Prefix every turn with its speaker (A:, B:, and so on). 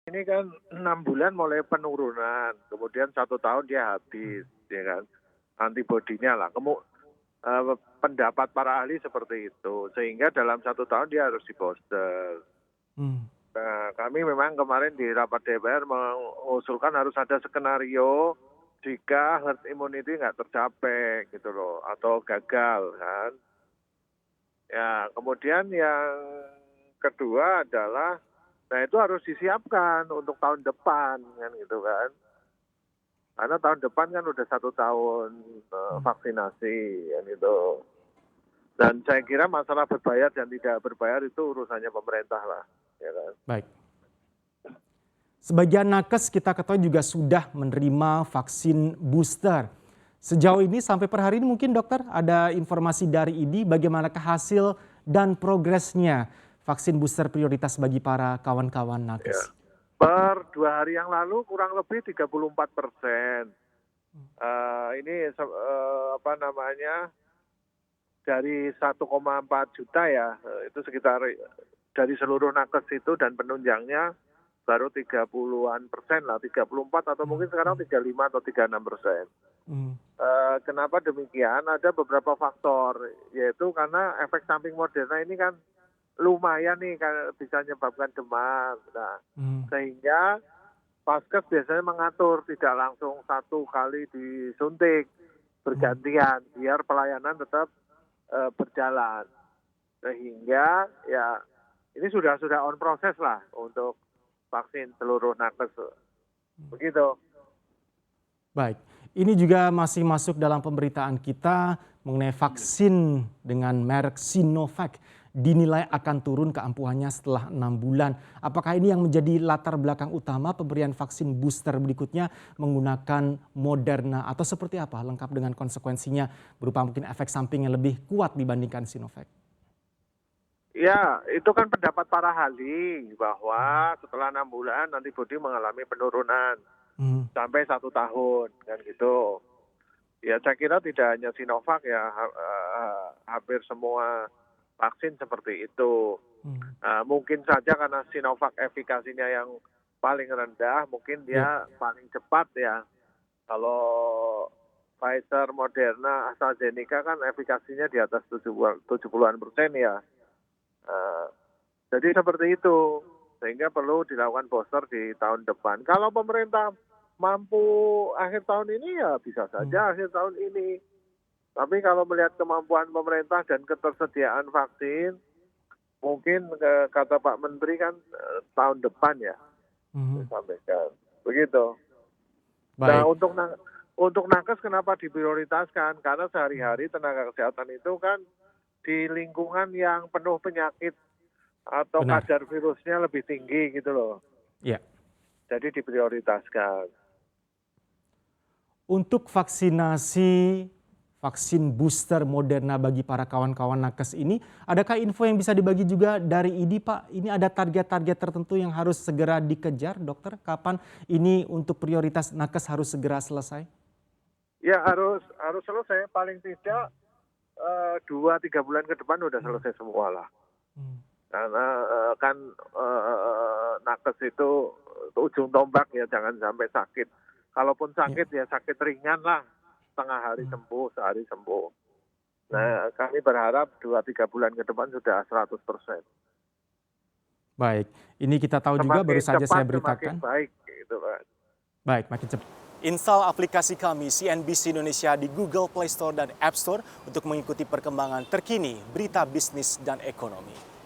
A: Ini kan 6 bulan mulai penurunan, kemudian 1 tahun dia habis, ya kan, antibodinya lah. Pendapat para ahli seperti itu, sehingga dalam 1 tahun dia harus di-booster.
B: Hmm.
A: Nah, kami memang kemarin di rapat DPR mengusulkan harus ada skenario jika herd immunity nggak tercapai gitu loh, atau gagal kan. Ya, kemudian yang kedua adalah, nah itu harus disiapkan untuk tahun depan kan gitu kan. Karena tahun depan kan udah 1 tahun vaksinasi kan itu. Dan saya kira masalah berbayar dan tidak berbayar itu urusannya pemerintah lah, ya kan.
B: Baik. Sebagian nakes kita ketahui juga sudah menerima vaksin booster. Sejauh ini sampai per hari ini mungkin dokter ada informasi dari IDI bagaimanakah hasil dan progresnya vaksin booster prioritas bagi para kawan-kawan
A: Ya.
B: nakes.
A: Per 2 hari yang lalu kurang lebih 34%. Ini apa namanya, dari 1,4 juta ya, itu sekitar dari seluruh nakes itu dan penunjangnya baru 30-an% lah, 34 atau mungkin sekarang 35 atau 36%. Kenapa demikian? Ada beberapa faktor, yaitu karena efek samping Moderna ini kan lumayan nih, bisa menyebabkan demam. Nah, sehingga Vaskes biasanya mengatur tidak langsung 1 kali disuntik, bergantian biar pelayanan tetap berjalan. Sehingga ya ini sudah on proses lah untuk vaksin seluruh nakes. Begitu.
B: Baik, ini juga masih masuk dalam pemberitaan kita mengenai vaksin dengan merek Sinovac dinilai akan turun keampuhannya setelah 6 bulan. Apakah ini yang menjadi latar belakang utama pemberian vaksin booster berikutnya menggunakan Moderna atau seperti apa? Lengkap dengan konsekuensinya berupa mungkin efek samping yang lebih kuat dibandingkan Sinovac.
A: Ya, itu kan pendapat para ahli bahwa setelah 6 bulan antibodi mengalami penurunan sampai 1 tahun kan gitu. Ya saya kira tidak hanya Sinovac ya, hampir semua vaksin seperti itu. Mungkin saja karena Sinovac efikasinya yang paling rendah, mungkin dia paling cepat ya. Kalau Pfizer, Moderna, AstraZeneca kan efikasinya di atas 70-an% ya. Jadi seperti itu, sehingga perlu dilakukan booster di tahun depan. Kalau pemerintah mampu akhir tahun ini ya bisa saja akhir tahun ini. Tapi kalau melihat kemampuan pemerintah dan ketersediaan vaksin, mungkin kata Pak Menteri kan tahun depan ya, disampaikan. Begitu.
B: Baik.
A: Nah untuk nakes kenapa diprioritaskan? Karena sehari-hari tenaga kesehatan itu kan di lingkungan yang penuh penyakit atau kadar virusnya lebih tinggi gitu loh.
B: Iya.
A: Jadi diprioritaskan.
B: Untuk vaksin booster Moderna bagi para kawan-kawan nakes ini, adakah info yang bisa dibagi juga dari IDI Pak? Ini ada target-target tertentu yang harus segera dikejar dokter? Kapan ini untuk prioritas nakes harus segera selesai?
A: Ya harus selesai, paling tidak 2-3 bulan ke depan udah selesai semua lah. Karena kan nakes itu ujung tombak ya, jangan sampai sakit. Kalaupun sakit ya sakit ringan lah, setengah hari sembuh, sehari sembuh. Nah kami berharap 2-3 bulan ke depan sudah 100%.
B: Baik, ini kita tahu juga baru saja saya beritakan.
A: Semakin baik gitu kan.
B: Baik, makin cepat. Install aplikasi kami CNBC Indonesia di Google Play Store dan App Store untuk mengikuti perkembangan terkini berita bisnis dan ekonomi.